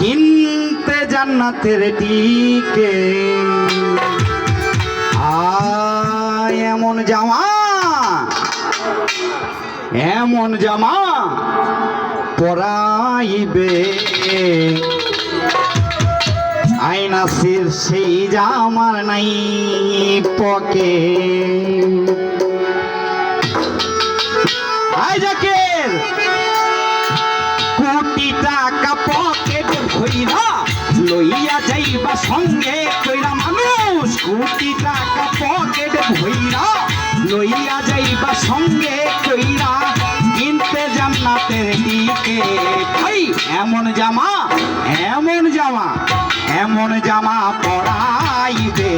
কিনতে জান্নাতের টিকে এমন জামা পরাইবে আইনাসির সেই জামার নাই পকে আইজাকের কোটি টাকা পকেট ভইরা লইয়া যাইবা সঙ্গে কইরা মানুষ কোটি টাকা পকেট ভইরা লইয়া যাইবা সঙ্গে কইরা কিনতে জান্নাতের দিকে ভাই এমন জামা পরাইবে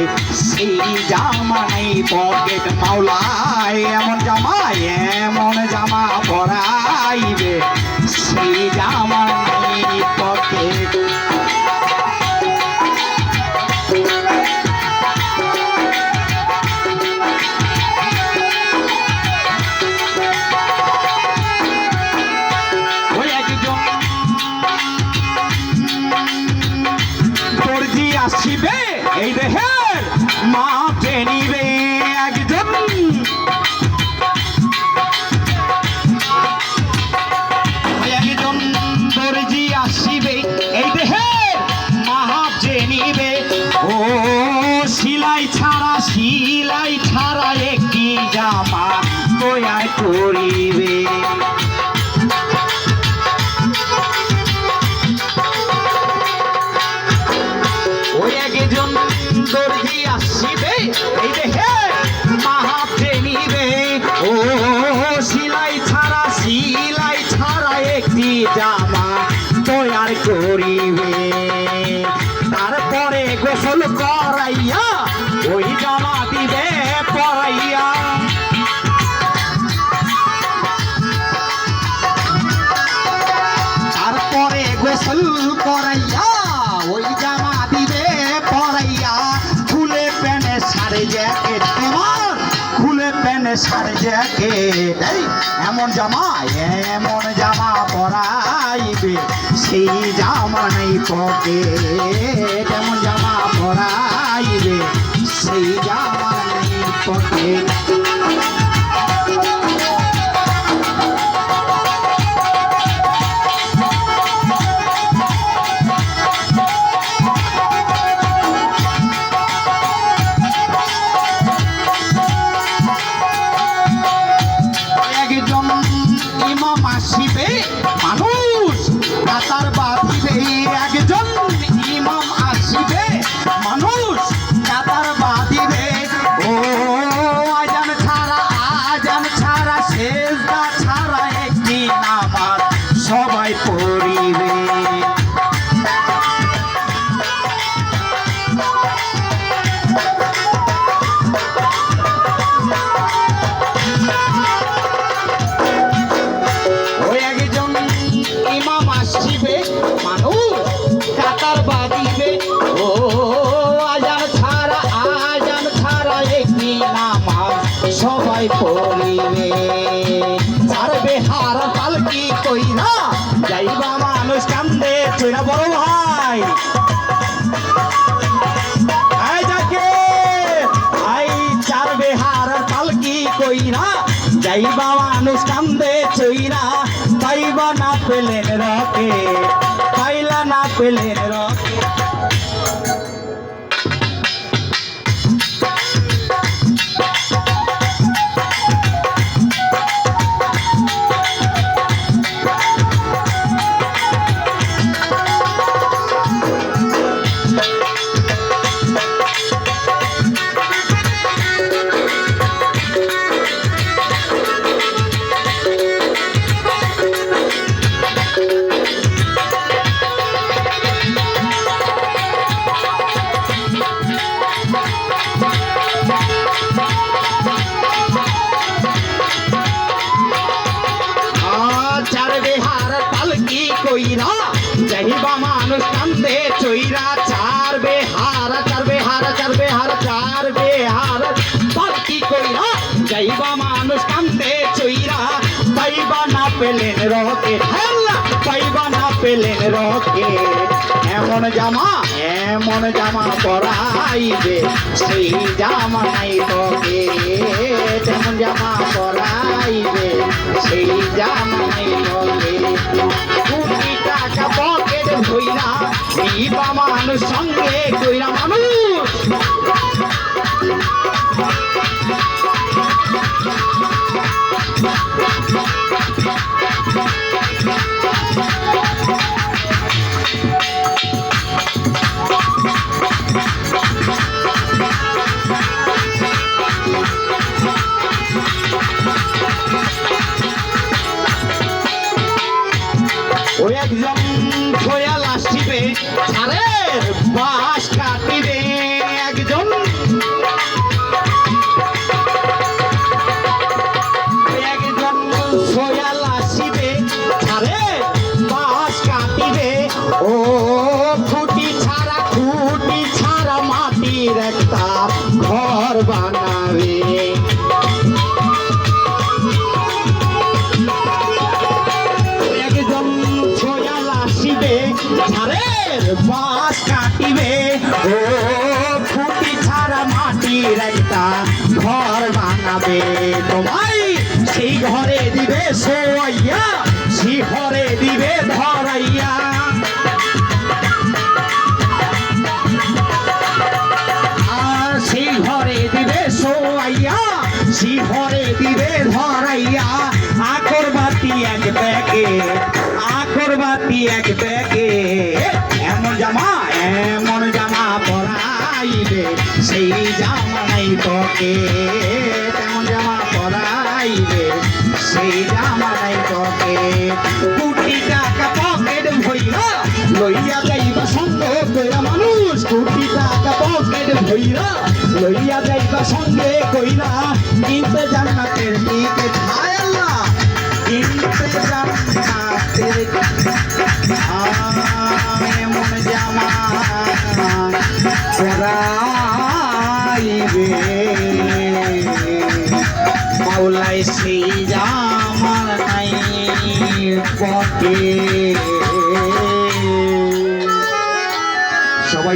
সেই জামা নাই পকেট মাওলায় এমন জামা পরাইবে সেই জামা নাই পকেট আসিবে এই দেহের মাপে নিবে একজন দর্জি আসিবে এই দেহের মাপে নিবে ও সিলাই ছাড়া একটি জামা তৈরি করিবে দর্জি আসিবে এই দেহে মাপে নিবে ও সিলাই ছাড়া একটি জামা তৈরি করিবে তারপরে গোসল করাইয়া ওই জামা দিবে পরাইয়া তারপরে গোসল করাইয়া ওই জামা দিবে পরাইয়া খুলে প্যানে সারে জ্যাকেট এমন জামা পরাইবে সেই জামা নাই পকেট এমন জামা পরাইবে সেই জামা নাই পকেট মানুষ কাতার বাঁধিবে একজন ইমাম আসিবে মানুষ কাতার বাঁধিবে ও আজান ছাড়া সেজদা ছাড়া একটি নামাজ সবাই পড়িবে মানুষ কাতার বাঁধিবে ও আজান ছাড়া একটি নামাজ সবাই পড়িবে ছাড়বে হার পালকি কইরা যাইবা মানুষ কান্দে চইরা বড় ভাই ছাড়বে হার পালকি কইরা যাইবা মানুষ কান্দে চইরা পাইবা না পেলেন রকে পাইলা না পেলেন রকে কইরা যাইবা মানুষ কান্দে চইরা চারবে হার পালকি কইরা যাইবা মানুষ কান্দে চইরা পাইবা না পেলেন রকে পাইবা না পেলেন রকে এমন জামা পরাইবে সেই জামা নাই তোকে তেমন জামা পরাইবে সেই জামা নাই তোকে কোটি টাকা পকেট ভইরা দিবা মানুষ সঙ্গে কইরা মানুষ ওই একজন খোয়াল আসিবে আরে বাস কাটিবে একজন একজন খোয়াল আসিবে আরে বাস কাটিবে ও খুঁটি ছাড়া মাটির একটা ঘর বানাবে বাস কাটিবে ও খুঁটি ছাড়া মাটির একটা ঘর বানাবে তোমায় সেই ঘরে দিবে শোয়াইয়া সেই ঘরে দিবে ধরাইয়া আর সেই ঘরে দিবে শোয়াইয়া সেই ঘরে দিবে ধরাইয়া আকরবাতি এক ব্যাগে এমন জামা পরাইবে সেই জামা নাই তোকে তেমন জামা পরাইবে সেই জামা নাই তোকে কোটি টাকা পকেট ভইরা লইয়া যাইবা সঙ্গে কইরা মানুষ কোটি টাকা পকেট ভইরা লইয়া যাইবা সঙ্গে কইরা কিনতে জান্নাতের টিকিট হায় আল্লাহ কিনতে জান্নাতের এমন জামা পরাইবে মাওলাই সেই জামা নাই পকে